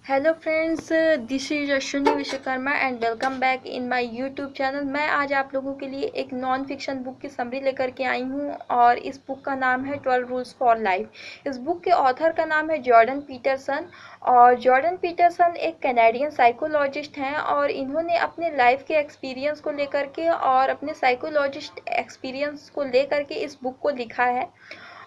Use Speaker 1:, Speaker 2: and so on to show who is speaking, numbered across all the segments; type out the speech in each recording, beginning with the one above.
Speaker 1: Hello friends, this is Ashwini Vishwakarma and welcome back in my YouTube channel. मैं आज आप लोगों के लिए एक नॉन फिक्शन बुक की समरी लेकर के आई हूँ और इस बुक का नाम है 12 रूल्स फॉर लाइफ। इस बुक के ऑथर का नाम है जॉर्डन पीटरसन और जॉर्डन पीटरसन एक कैनेडियन साइकोलॉजिस्ट हैं और इन्होंने अपने लाइफ के एक्सपीरियंस को लेकर के और अपने साइकोलॉजिस्ट एक्सपीरियंस को लेकर के इस बुक को लिखा है।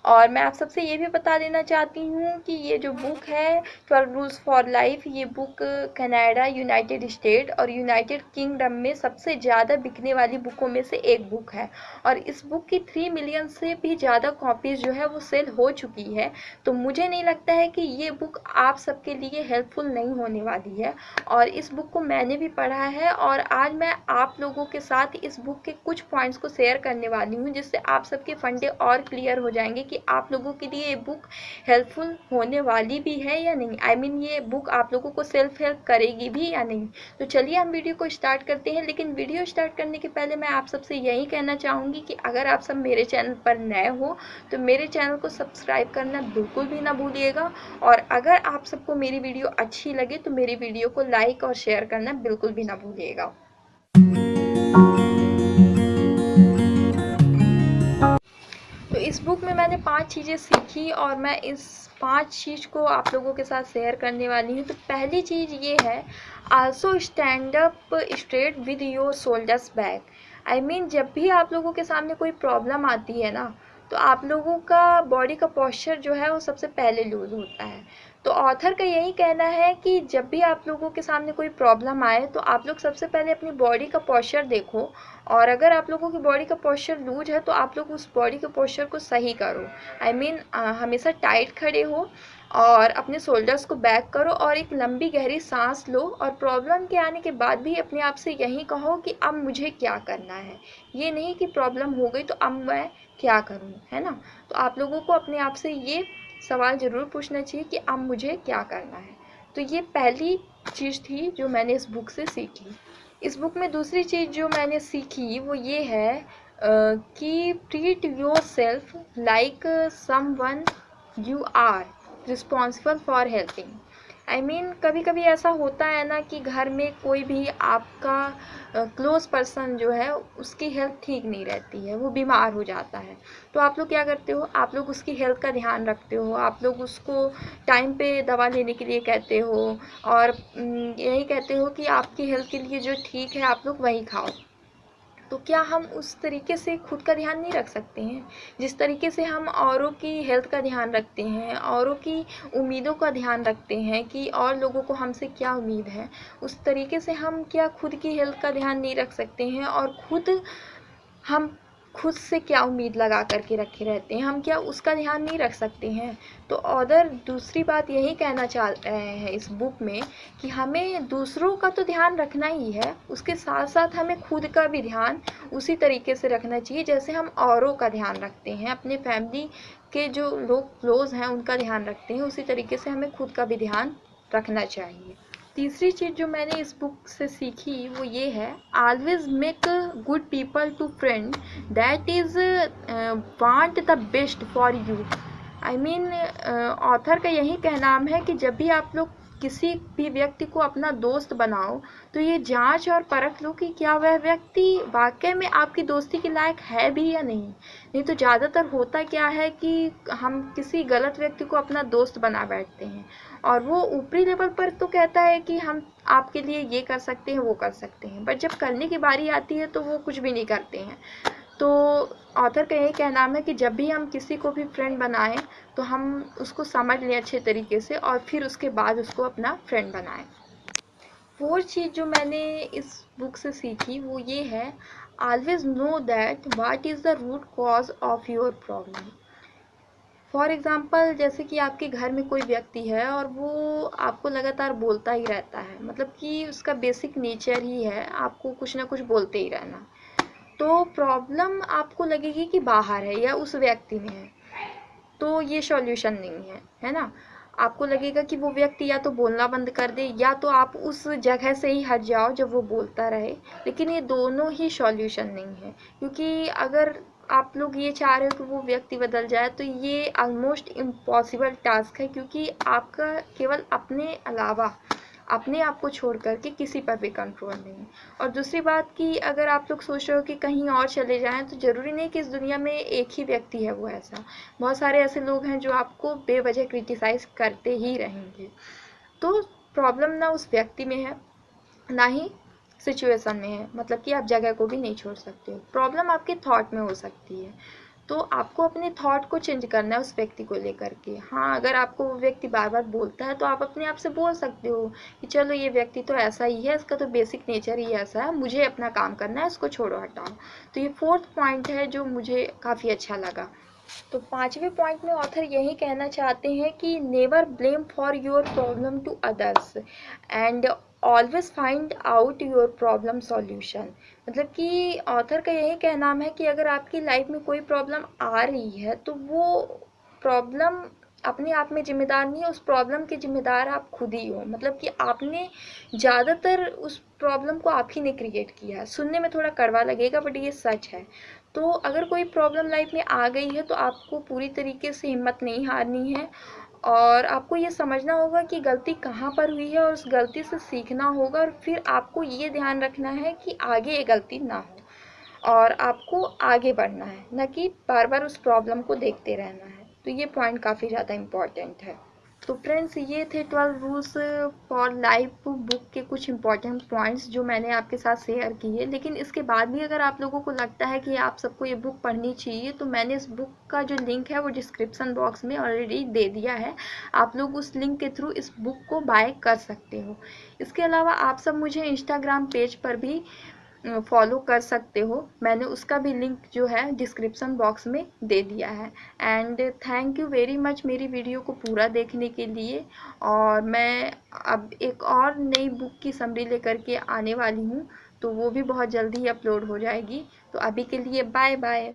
Speaker 1: और मैं आप सबसे ये भी बता देना चाहती हूँ कि ये जो बुक है 12 रूल्स फॉर लाइफ, ये बुक कनाडा, यूनाइटेड स्टेट और यूनाइटेड किंगडम में सबसे ज़्यादा बिकने वाली बुकों में से एक बुक है और इस बुक की 3 मिलियन से भी ज़्यादा कॉपीज़ जो है वो सेल हो चुकी है। तो मुझे नहीं लगता है कि ये बुक आप सबके लिए हेल्पफुल नहीं होने वाली है और इस बुक को मैंने भी पढ़ा है और आज मैं आप लोगों के साथ इस बुक के कुछ पॉइंट्स को शेयर करने वाली हूँ जिससे आप सबके फंडे और क्लियर हो जाएंगे कि आप लोगों के लिए ये बुक हेल्पफुल होने वाली भी है या नहीं। आई मीन ये बुक आप लोगों को सेल्फ हेल्प करेगी भी या नहीं। तो चलिए हम वीडियो को स्टार्ट करते हैं, लेकिन वीडियो स्टार्ट करने के पहले मैं आप सबसे यही कहना चाहूँगी कि अगर आप सब मेरे चैनल पर नए हो तो मेरे चैनल को सब्सक्राइब करना बिल्कुल भी ना भूलिएगा और अगर आप सबको मेरी वीडियो अच्छी लगे तो मेरी वीडियो को लाइक और शेयर करना बिल्कुल भी ना भूलिएगा। तो इस बुक में मैंने 5 चीज़ें सीखी और मैं इस 5 चीज़ को आप लोगों के साथ शेयर करने वाली हूँ। तो पहली चीज़ ये है, also stand up straight with your shoulders back. I mean जब भी आप लोगों के सामने कोई प्रॉब्लम आती है ना, तो आप लोगों का बॉडी का पोस्चर जो है वो सबसे पहले लूज होता है। तो ऑथर का यही कहना है कि जब भी आप लोगों के सामने कोई प्रॉब्लम आए तो आप लोग सबसे पहले अपनी बॉडी का पोस्चर देखो और अगर आप लोगों की बॉडी का पोस्चर लूज है तो आप लोग उस बॉडी के पोस्चर को सही करो। आई मीन हमेशा टाइट खड़े हो और अपने शोल्डर्स को बैक करो और एक लंबी गहरी सांस लो और प्रॉब्लम के आने के बाद भी अपने आप से यही कहो कि अब मुझे क्या करना है। ये नहीं कि प्रॉब्लम हो गई तो अब मैं क्या करूँ, है ना। तो आप लोगों को अपने आप से ये सवाल ज़रूर पूछना चाहिए कि अब मुझे क्या करना है। तो ये पहली चीज़ थी जो मैंने इस बुक से सीखी। इस बुक में दूसरी चीज़ जो मैंने सीखी वो ये है कि treat yourself like someone you are responsible for helping. I mean कभी कभी ऐसा होता है ना कि घर में कोई भी आपका क्लोज पर्सन जो है उसकी हेल्थ ठीक नहीं रहती है, वो बीमार हो जाता है। तो आप लोग क्या करते हो, आप लोग उसकी हेल्थ का ध्यान रखते हो, आप लोग उसको टाइम पे दवा लेने के लिए कहते हो और यही कहते हो कि आपकी हेल्थ के लिए जो ठीक है आप लोग वही खाओ। तो क्या हम उस तरीके से खुद का ध्यान नहीं रख सकते हैं जिस तरीके से हम औरों की हेल्थ का ध्यान रखते हैं, औरों की उम्मीदों का ध्यान रखते हैं कि और लोगों को हमसे क्या उम्मीद है, उस तरीके से हम क्या खुद की हेल्थ का ध्यान नहीं रख सकते हैं और हम खुद से क्या उम्मीद लगा करके रखे रहते हैं, हम क्या उसका ध्यान नहीं रख सकते हैं। तो ऑथर दूसरी बात यही कहना चाह रहे हैं इस बुक में कि हमें दूसरों का तो ध्यान रखना ही है, उसके साथ साथ हमें खुद का भी ध्यान उसी तरीके से रखना चाहिए जैसे हम औरों का ध्यान रखते हैं, अपने फैमिली के जो लोग क्लोज हैं उनका ध्यान रखते हैं, उसी तरीके से हमें खुद का भी ध्यान रखना चाहिए। तीसरी चीज़ जो मैंने इस बुक से सीखी वो ये है, always make good people to friend that is want the best for you. I mean author का यही कहना है कि जब भी आप लोग किसी भी व्यक्ति को अपना दोस्त बनाओ तो ये जांच और परख लो कि क्या वह व्यक्ति वाकई में आपकी दोस्ती के लायक है भी या नहीं। नहीं तो ज़्यादातर होता क्या है कि हम किसी गलत व्यक्ति को अपना दोस्त बना बैठते हैं और वो ऊपरी लेवल पर तो कहता है कि हम आपके लिए ये कर सकते हैं वो कर सकते हैं, बट जब करने की बारी आती है तो वो कुछ भी नहीं करते हैं। तो ऑथर का यही कहना है कि जब भी हम किसी को भी फ्रेंड बनाएं तो हम उसको समझ लें अच्छे तरीके से और फिर उसके बाद उसको अपना फ्रेंड बनाएं। फोर्थ चीज़ जो मैंने इस बुक से सीखी वो ये है, always know that what is the root cause of your problem. For example जैसे कि आपके घर में कोई व्यक्ति है और वो आपको लगातार बोलता ही रहता है, मतलब कि उसका बेसिक नेचर ही है आपको कुछ ना कुछ बोलते ही रहना। तो प्रॉब्लम आपको लगेगी कि बाहर है या उस व्यक्ति में है, तो ये सॉल्यूशन नहीं है, है ना। आपको लगेगा कि वो व्यक्ति या तो बोलना बंद कर दे या तो आप उस जगह से ही हट जाओ जब वो बोलता रहे, लेकिन ये दोनों ही सॉल्यूशन नहीं है। क्योंकि अगर आप लोग ये चाह रहे हो कि वो व्यक्ति बदल जाए तो ये ऑलमोस्ट इम्पॉसिबल टास्क है, क्योंकि आपका केवल अपने अलावा अपने आप को छोड़ कर के किसी पर भी कंट्रोल नहीं। और दूसरी बात कि अगर आप लोग सोच रहे हो कि कहीं और चले जाएं, तो ज़रूरी नहीं कि इस दुनिया में एक ही व्यक्ति है वो ऐसा, बहुत सारे ऐसे लोग हैं जो आपको बेवजह क्रिटिसाइज़ करते ही रहेंगे। तो प्रॉब्लम ना उस व्यक्ति में है, ना ही सिचुएशन में है, मतलब कि आप जगह को भी नहीं छोड़ सकते हो। प्रॉब्लम आपके थॉट में हो सकती है, तो आपको अपने थॉट को चेंज करना है उस व्यक्ति को लेकर के। हाँ, अगर आपको वो व्यक्ति बार बार बोलता है तो आप अपने आप से बोल सकते हो कि चलो ये व्यक्ति तो ऐसा ही है, इसका तो बेसिक नेचर ही ऐसा है, मुझे अपना काम करना है, इसको छोड़ो हटाओ। तो ये 4th पॉइंट है जो मुझे काफ़ी अच्छा लगा। तो 5वें पॉइंट में ऑथर यही कहना चाहते हैं कि never blame for your problem to others and always find out your problem solution. मतलब कि ऑथर का यही कहना है कि अगर आपकी लाइफ में कोई प्रॉब्लम आ रही है तो वो प्रॉब्लम अपने आप में जिम्मेदार नहीं है, उस प्रॉब्लम के जिम्मेदार आप खुद ही हो। मतलब कि आपने ज़्यादातर उस प्रॉब्लम को आप ही ने क्रिएट किया है। सुनने में थोड़ा कड़वा लगेगा बट ये सच है। तो अगर कोई प्रॉब्लम लाइफ में आ गई है तो आपको पूरी तरीके से हिम्मत नहीं हारनी है, और आपको ये समझना होगा कि गलती कहाँ पर हुई है और उस गलती से सीखना होगा, और फिर आपको ये ध्यान रखना है कि आगे ये गलती ना हो और आपको आगे बढ़ना है, न कि बार बार उस प्रॉब्लम को देखते रहना है। तो ये पॉइंट काफ़ी ज़्यादा इम्पॉर्टेंट है। तो फ्रेंड्स, ये थे 12 रूल्स फॉर लाइफ बुक के कुछ इंपॉर्टेंट पॉइंट्स जो मैंने आपके साथ शेयर किए। लेकिन इसके बाद भी अगर आप लोगों को लगता है कि आप सबको ये बुक पढ़नी चाहिए, तो मैंने इस बुक का जो लिंक है वो डिस्क्रिप्शन बॉक्स में ऑलरेडी दे दिया है। आप लोग उस लिंक के थ्रू इस बुक को बाय कर सकते हो। इसके अलावा आप सब मुझे इंस्टाग्राम पेज पर भी फॉलो कर सकते हो, मैंने उसका भी लिंक जो है डिस्क्रिप्शन बॉक्स में दे दिया है। And thank you very much मेरी वीडियो को पूरा देखने के लिए। और मैं अब एक और नई बुक की समरी लेकर के आने वाली हूँ, तो वो भी बहुत जल्दी अपलोड हो जाएगी। तो अभी के लिए बाय बाय।